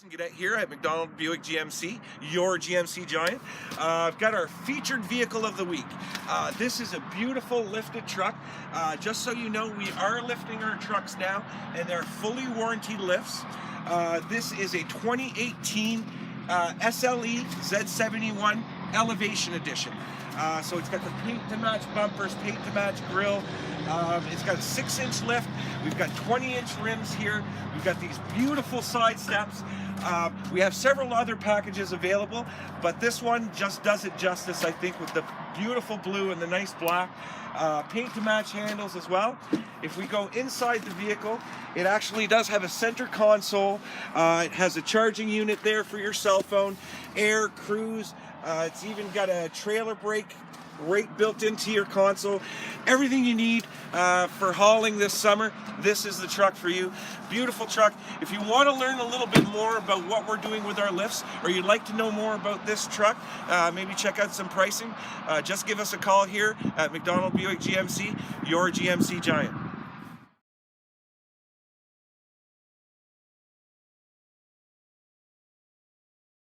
Cadet here at McDonald Buick GMC, your GMC Giant. I've got our featured vehicle of the week. This is a beautiful lifted truck. Just so you know, we are lifting our trucks now, and they're fully warranty lifts. This is a 2018 SLE Z71 Elevation Edition. So it's got the paint to match bumpers, paint to match grille. It's got a 6-inch lift. We've got 20-inch rims here. We've got these beautiful side steps. We have several other packages available, but this one just does it justice, I think, with the beautiful blue and the nice black. Paint to match handles as well. If we go inside the vehicle, it actually does have a center console. It has a charging unit there for your cell phone, air, cruise. It's even got a trailer brake right built into your console. Everything you need for hauling this summer, this is the truck for you. Beautiful truck. If you want to learn a little bit more about what we're doing with our lifts, or you'd like to know more about this truck, maybe check out some pricing, just give us a call here at McDonald Buick GMC, your GMC Giant.